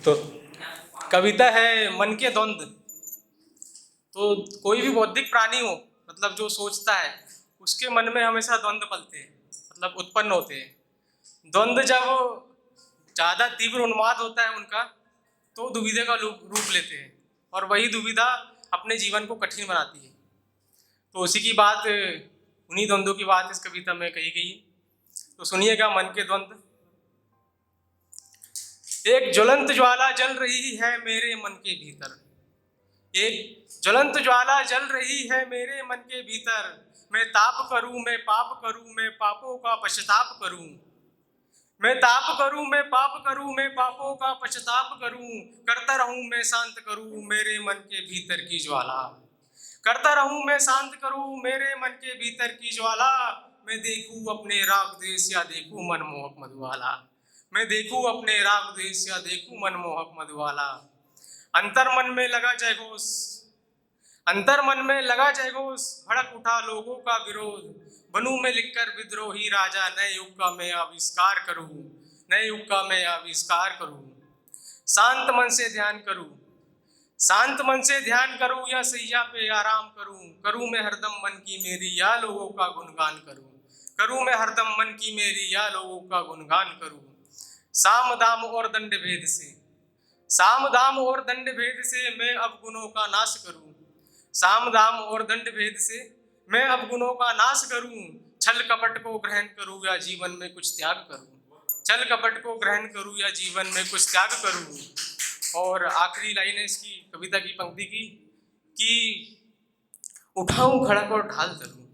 तो कविता है मन के द्वंद्व। तो कोई भी बौद्धिक प्राणी हो, मतलब जो सोचता है, उसके मन में हमेशा द्वंद्व पलते हैं, मतलब उत्पन्न होते हैं। द्वंद्व जब ज़्यादा तीव्र उन्माद होता है उनका, तो दुविधा का रूप लेते हैं, और वही दुविधा अपने जीवन को कठिन बनाती है। तो उसी की बात, उन्हीं द्वंद्वों की बात इस कविता में कही गई है। तो सुनिएगा मन के द्वंद्व। एक ज्वलंत ज्वाला जल रही है मेरे मन के भीतर, एक ज्वलंत ज्वाला जल रही है मेरे मन के भीतर। मैं ताप करूं, मैं पाप करूं, मैं पापों का पश्चाताप करूं। मैं ताप करूं, मैं पाप करूं, मैं पापों का पश्चाताप करूं। करता रहूं मैं शांत करूं मेरे मन के भीतर की ज्वाला। करता रहूं मैं शांत करूं मेरे मन के भीतर की ज्वाला। मैं देखूं अपने राग देश या देखूं मनमोहक मधुबाला। मैं देखूं अपने राग देश या देखूं मनमोहक मधुबाला। अंतर मन में लगा जयघोष, अंतर मन में लगा जयघोष। भड़क उठा लोगों का विरोध, बनूं मैं लिखकर विद्रोही राजा। नए युग का मैं आविष्कार करूं, नए युग का मैं आविष्कार करूं। शांत मन से ध्यान करूं, शांत मन से ध्यान करूं, या सैया पे आराम करूं। करूं मैं हरदम मन की मेरी, या लोगों का गुणगान करूं। करूं मैं हरदम मन की मेरी, या लोगों का गुणगान करूं। साम दाम और दंड भेद से, साम दाम और दंड भेद से मैं अवगुणों का नाश करूं। साम दाम और दंड भेद से मैं अवगुणों का नाश करूं। छल कपट को ग्रहण करूं या जीवन में कुछ त्याग करूं। छल कपट को ग्रहण करूं या जीवन में कुछ त्याग करूं। और आखिरी लाइन है इसकी कविता की पंक्ति की कि उठाऊं खड़क और ढाल धरूं,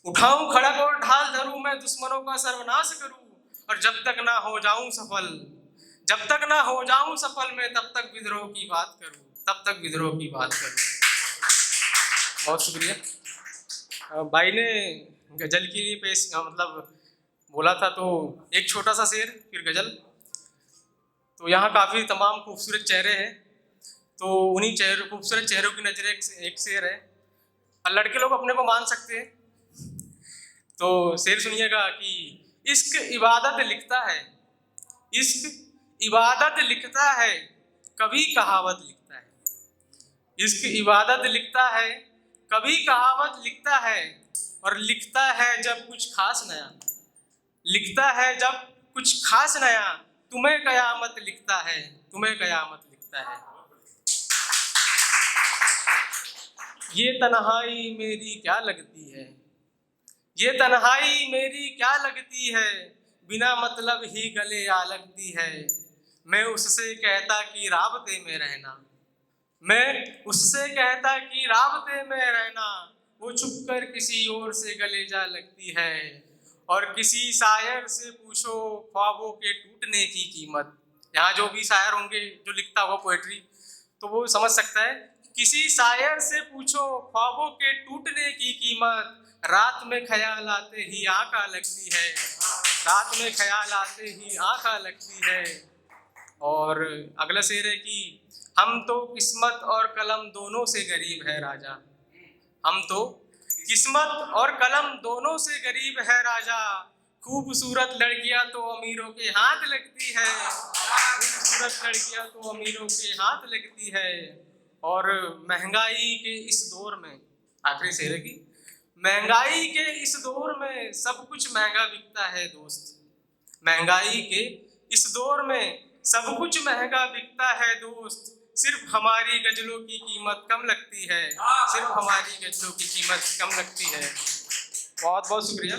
उठाऊं खड़क और ढाल धरूं। मैं दुश्मनों का सर्वनाश करूं, और जब तक ना हो जाऊं सफल, जब तक ना हो जाऊं सफल, मैं तब तक विद्रोह की बात करूं, तब तक विद्रोह की बात करूं। बहुत शुक्रिया। भाई ने गजल के लिए पेश मतलब बोला था, तो एक छोटा सा शेर फिर गजल। तो यहाँ काफ़ी तमाम खूबसूरत चेहरे हैं, तो उन्हीं चेहरे, खूबसूरत चेहरों की नजर एक शेर है। और लड़के लोग अपने को मान सकते हैं। तो शेर सुनिएगा कि इश्क इबादत लिखता है, इश्क इबादत लिखता है, कभी कहावत लिखता है। इश्क इबादत लिखता है, कभी कहावत लिखता है। और लिखता है जब कुछ खास नया, लिखता है जब कुछ खास नया। तुम्हें कयामत लिखता है, तुम्हें कयामत लिखता है। ये तन्हाई मेरी क्या लगती है, ये तन्हाई मेरी क्या लगती है। बिना मतलब ही गले आ लगती है। मैं उससे कहता कि राबते में रहना, मैं उससे कहता कि राबते में रहना। वो छुपकर किसी और से गले जा लगती है। और किसी शायर से पूछो ख्वाबों के टूटने की कीमत। यहाँ जो भी शायर होंगे जो लिखता हुआ पोएट्री, तो वो समझ सकता है। किसी शायर से पूछो ख्वाबों के टूटने की कीमत। रात में ख्याल आते ही आँख लगती है, रात में ख्याल आते ही आँख लगती है। और अगला शेर है कि हम तो किस्मत और कलम दोनों से गरीब है राजा। हम तो किस्मत और कलम दोनों से गरीब है राजा। खूबसूरत लड़कियां तो अमीरों के हाथ लगती है, खूबसूरत लड़कियां तो अमीरों के हाथ लगती है। और महंगाई के इस दौर में, आखिरी शेर है कि महंगाई के इस दौर में सब कुछ महंगा बिकता है दोस्त। महंगाई के इस दौर में सब कुछ महंगा बिकता है दोस्त। सिर्फ हमारी गजलों की कीमत कम लगती है, सिर्फ हमारी गजलों की कीमत कम लगती है। बहुत बहुत शुक्रिया।